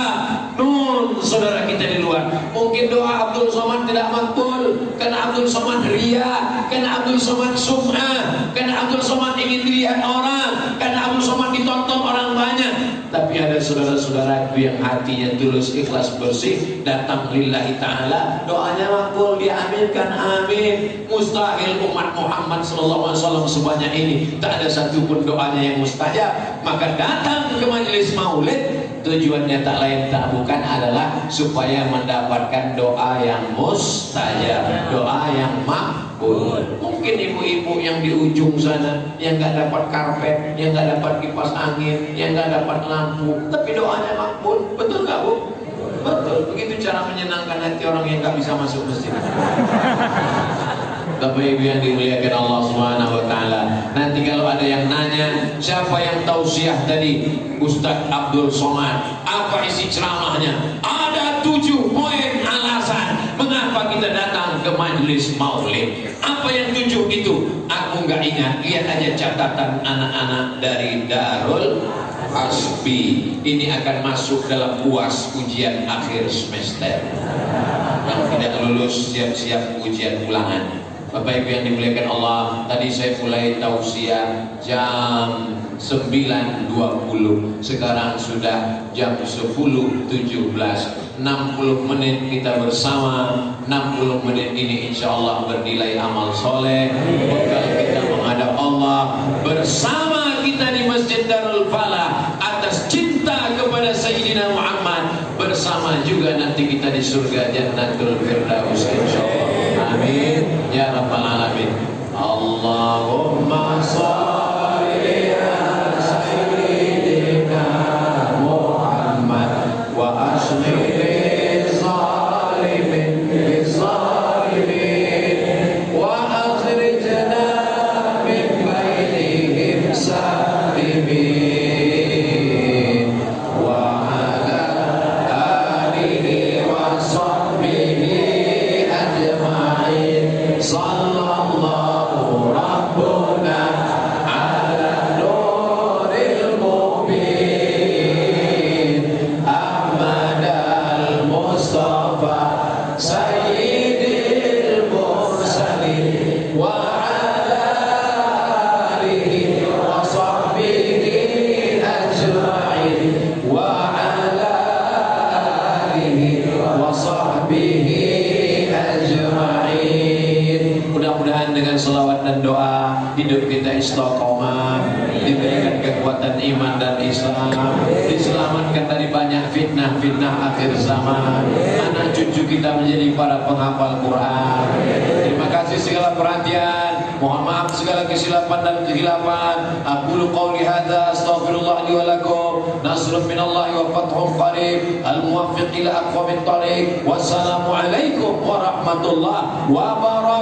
Nun, saudara kita di luar, mungkin doa Abdul Somad tidak makbul karena Abdul Somad ria, karena Abdul Somad sum'ah, karena Abdul Somad ingin dilihat orang, karena Abdul Somad ditonton orang banyak. Tapi ada saudara-saudaraku yang hatinya tulus, ikhlas, bersih, datang lillahi ta'ala, doanya makbul, diaminkan, amin. Mustahil umat Muhammad sallallahu alaihi wasallam sebanyak ini tak ada satupun doanya yang mustajab. Maka datang ke majelis maulid tujuannya tak lain tak bukan adalah supaya mendapatkan doa yang mustajab, doa yang makbul. Mungkin ibu-ibu yang di ujung sana yang nggak dapat karpet, yang nggak dapat kipas angin, yang nggak dapat lampu, tapi doanya makbul. Betul nggak, Bu? Betul. Begitu cara menyenangkan hati orang yang nggak bisa masuk masjid. Bapak Ibu yang dimuliakan Allah Subhanahu wa taala. Nanti kalau ada yang nanya, siapa yang tausiah tadi? Ustaz Abdul Somad. Apa isi ceramahnya? Ada 7 poin alasan mengapa kita datang ke majelis maulid. Apa yang 7 itu? Aku nggak ingat. Lihat aja catatan anak-anak dari Darul Hasbi. Ini akan masuk dalam UAS, ujian akhir semester. Yang tidak lulus siap-siap ujian ulangan. Bapak Ibu yang dimuliakan Allah, tadi saya mulai tausiah jam 9.20, sekarang sudah jam 10.17, 60 menit kita bersama. 60 menit ini insya Allah bernilai amal soleh, bekal kita menghadap Allah bersama kita di Masjid Darul Falah atas cinta kepada Sayyidina Muhammad, bersama juga nanti kita di surga Jannatul Firdaus insya Allah. Amin ya rabbal alamin. Allahumma shalli ala sayyidina Muhammad wa ashlih zalimin bizalimin wa akhrijna min bainihim salimin wa ala alihi wa sahbihi sallallahu rabbuna ala nuril mubin Ahmad al-Mustafa sayyidil mursalin wa ala alihi wa sahbihi ajma'in wa ala alihi wa sahbihi ajma'in. Mudah-mudahan dengan selawat dan doa hidup kita istiqomah, diberikan kekuatan iman dan Islam, diselamatkan dari banyak fitnah-fitnah akhir zaman, anak cucu kita menjadi para penghafal Quran. Terima kasih segala perhatian, mohon maaf segala kesilapan dan kehilafan. Aqulu qawli hadza astaghfirullah li wa lakum. Nasrun minallahi wa fathun qarib. Al-muwaffiq ila aqwamit thariq. Wassalamu alaikum warahmatullahi wabarakatuh.